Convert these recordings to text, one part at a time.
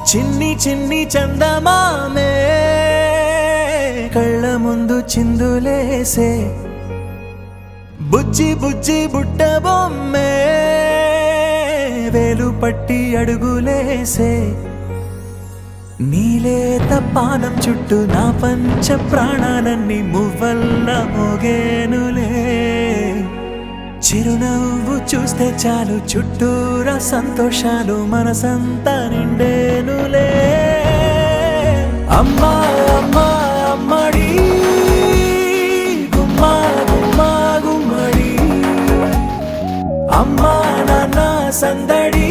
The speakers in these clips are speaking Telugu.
చిన్ని చిన్ని చందమామే కళ్ళ ముందు చిందులేసే బుజ్జి బుజ్జి బుట్ట బొమ్మే వేలు పట్టి అడుగులేసే నీలేత పానం చుట్టూ నా పంచ ప్రాణాలన్నీ మువ్వల్ల మోగేనులే చిరునవ్వు చూస్తే చాలు చుట్టూరా సంతోషాలు మనసంతా నిండేనులే అమ్మా అమ్మా అమ్మడి గుమ్మా గుమ్మా గుమ్మడి అమ్మా నాన్న సందడి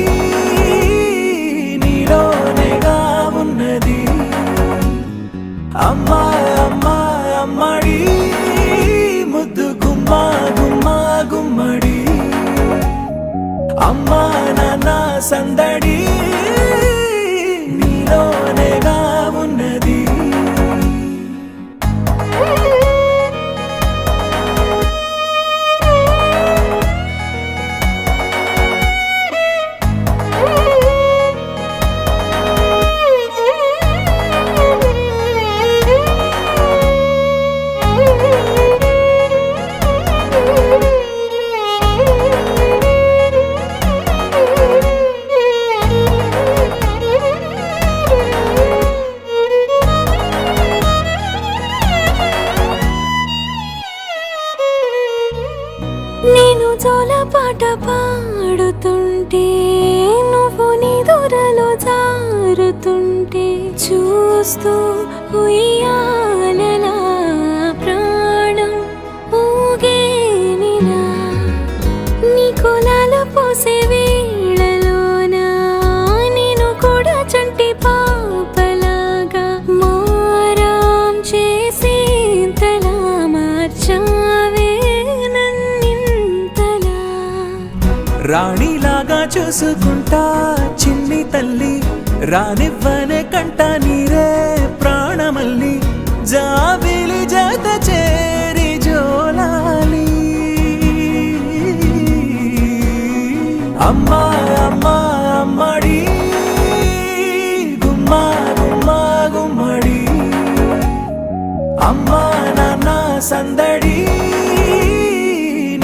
నీలోనేగా ఉన్నది అమ్మా అమ్మా అమ్మడి ముద్దు గుమ్మా గుమ్మా గుమ్మడి అమ్మా నాన్న సందడి నీలోనేగా ఉన్నది నేను జోల పాట పాడుతుంటే నువ్వు నీ దూరలో జారుతుంటే చూస్తూ ఉయ్యాలలా ప్రాణం ఊగేనిలా నీ కులాల పోసే వేళలోన నేను కూడా చంటి పాపలాగా మారాం చేసేంతలా మార్చావే రాణిలాగా చూసుకుంటా చిన్ని తల్లి రానివ్వనే కంట నీరే ప్రాణమల్లి జాబిలి జత చేరి జోలాలి అమ్మా అమ్మా అమ్మడి గుమ్మా గుమ్మా గుమ్మడి అమ్మా నాన్న సందడి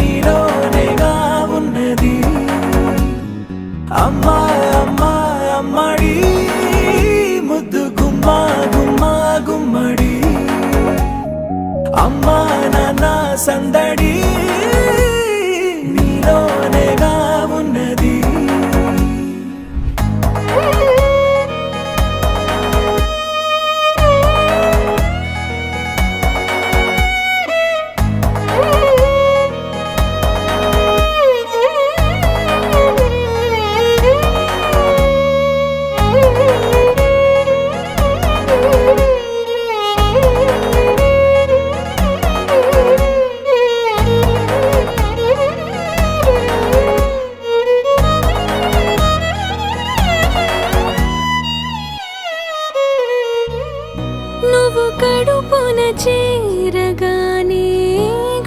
నీలోనేగా ఉన్నది అమ్మా అమ్మా అమ్మడి ముద్దు గుమ్మా గుమ్మా గుమ్మడి అమ్మా నాన్న సందడి నీలోనేగా ఉన్నది నువ్వు కడుపున చేరగానే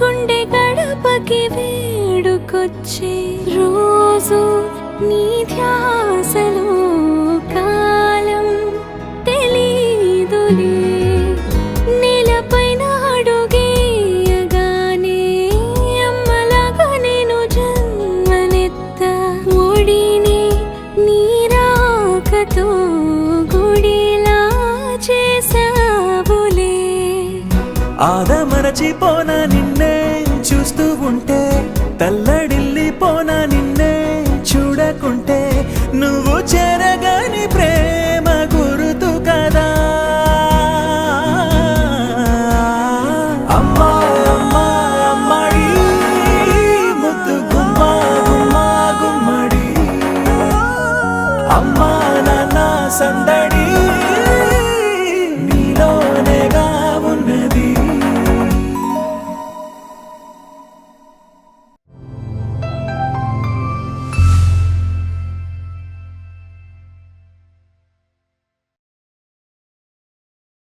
గుండె గడపకి వేడుకొచ్చే రోజు నీ ధ్యాసలో కాలం తెలీదులే నేలపైన అడుగేయగానే అమ్మలాగా నేను జన్మనెత్త ఒడిని నీ రాకతో గుడిలా చేసావులే ఆదమరచిపోన నిన్నే చూస్తూ ఉంటే తల్ల